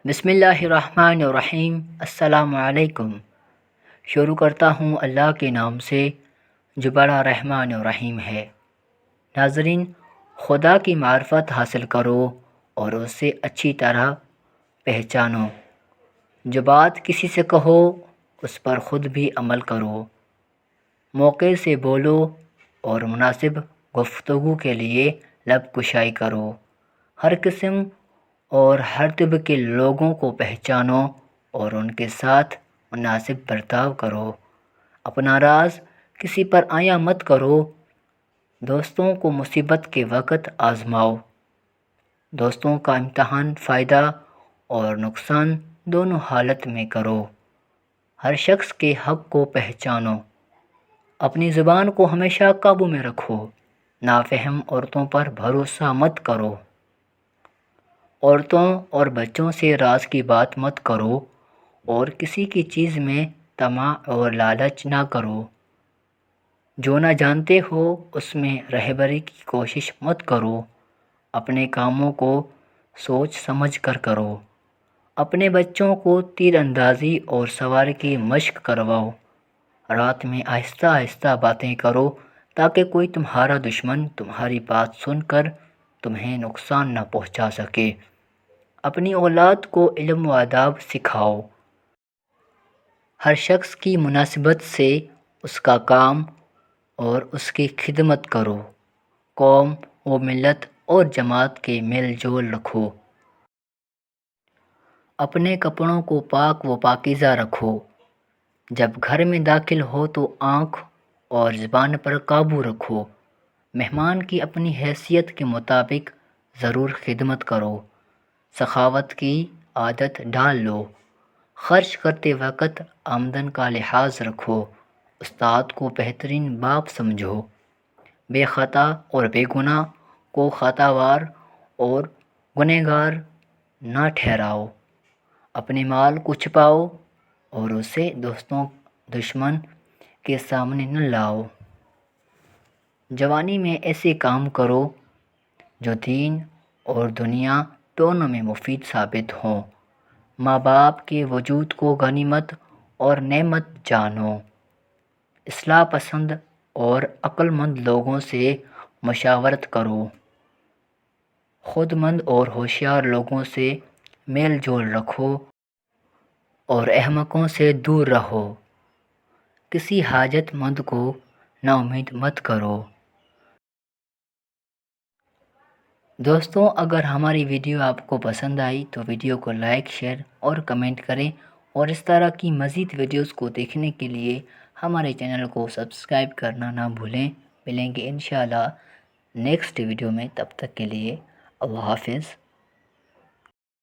بسم اللہ الرحمن الرحیم۔ السلام علیکم۔ شروع کرتا ہوں اللہ کے نام سے جو بڑا رحمان و رحیم ہے۔ ناظرین، خدا کی معرفت حاصل کرو اور اسے اچھی طرح پہچانو۔ جو بات کسی سے کہو اس پر خود بھی عمل کرو۔ موقع سے بولو اور مناسب گفتگو کے لیے لب کشائی کرو۔ ہر قسم اور ہر طب کے لوگوں کو پہچانو اور ان کے ساتھ مناسب برتاؤ کرو۔ اپنا راز کسی پر عیاں مت کرو۔ دوستوں کو مصیبت کے وقت آزماؤ۔ دوستوں کا امتحان فائدہ اور نقصان دونوں حالت میں کرو۔ ہر شخص کے حق کو پہچانو۔ اپنی زبان کو ہمیشہ قابو میں رکھو۔ نافہم عورتوں پر بھروسہ مت کرو۔ عورتوں اور بچوں سے راز کی بات مت کرو اور کسی کی چیز میں طمع اور لالچ نہ کرو۔ جو نہ جانتے ہو اس میں رہبری کی کوشش مت کرو۔ اپنے کاموں کو سوچ سمجھ کر کرو۔ اپنے بچوں کو تیر اندازی اور سواری کی مشق کرواؤ۔ رات میں آہستہ آہستہ باتیں کرو تاکہ کوئی تمہارا دشمن تمہاری بات سن کر تمہیں نقصان نہ پہنچا سکے۔ اپنی اولاد کو علم و آداب سکھاؤ۔ ہر شخص کی مناسبت سے اس کا کام اور اس کی خدمت کرو۔ قوم و ملت اور جماعت کے میل جول رکھو۔ اپنے کپڑوں کو پاک و پاکیزہ رکھو۔ جب گھر میں داخل ہو تو آنکھ اور زبان پر قابو رکھو۔ مہمان کی اپنی حیثیت کے مطابق ضرور خدمت کرو۔ سخاوت کی عادت ڈال لو۔ خرچ کرتے وقت آمدن کا لحاظ رکھو۔ استاد کو بہترین باپ سمجھو۔ بے خطا اور بے گناہ کو خطاوار اور گنہگار نہ ٹھہراؤ۔ اپنے مال کو چھپاؤ اور اسے دشمن کے سامنے نہ لاؤ۔ جوانی میں ایسے کام کرو جو دین اور دنیا دونوں میں مفید ثابت ہوں۔ ماں باپ کے وجود کو غنیمت اور نعمت جانو۔ اصلاح پسند اور عقل مند لوگوں سے مشاورت کرو۔ خود مند اور ہوشیار لوگوں سے میل جول رکھو اور احمقوں سے دور رہو۔ کسی حاجت مند کو نا امید مت کرو۔ دوستوں، اگر ہماری ویڈیو آپ کو پسند آئی تو ویڈیو کو لائک، شیئر اور کمنٹ کریں اور اس طرح کی مزید ویڈیوز کو دیکھنے کے لیے ہمارے چینل کو سبسکرائب کرنا نہ بھولیں۔ ملیں گے انشاءاللہ نیکسٹ ویڈیو میں، تب تک کے لیے اللہ حافظ۔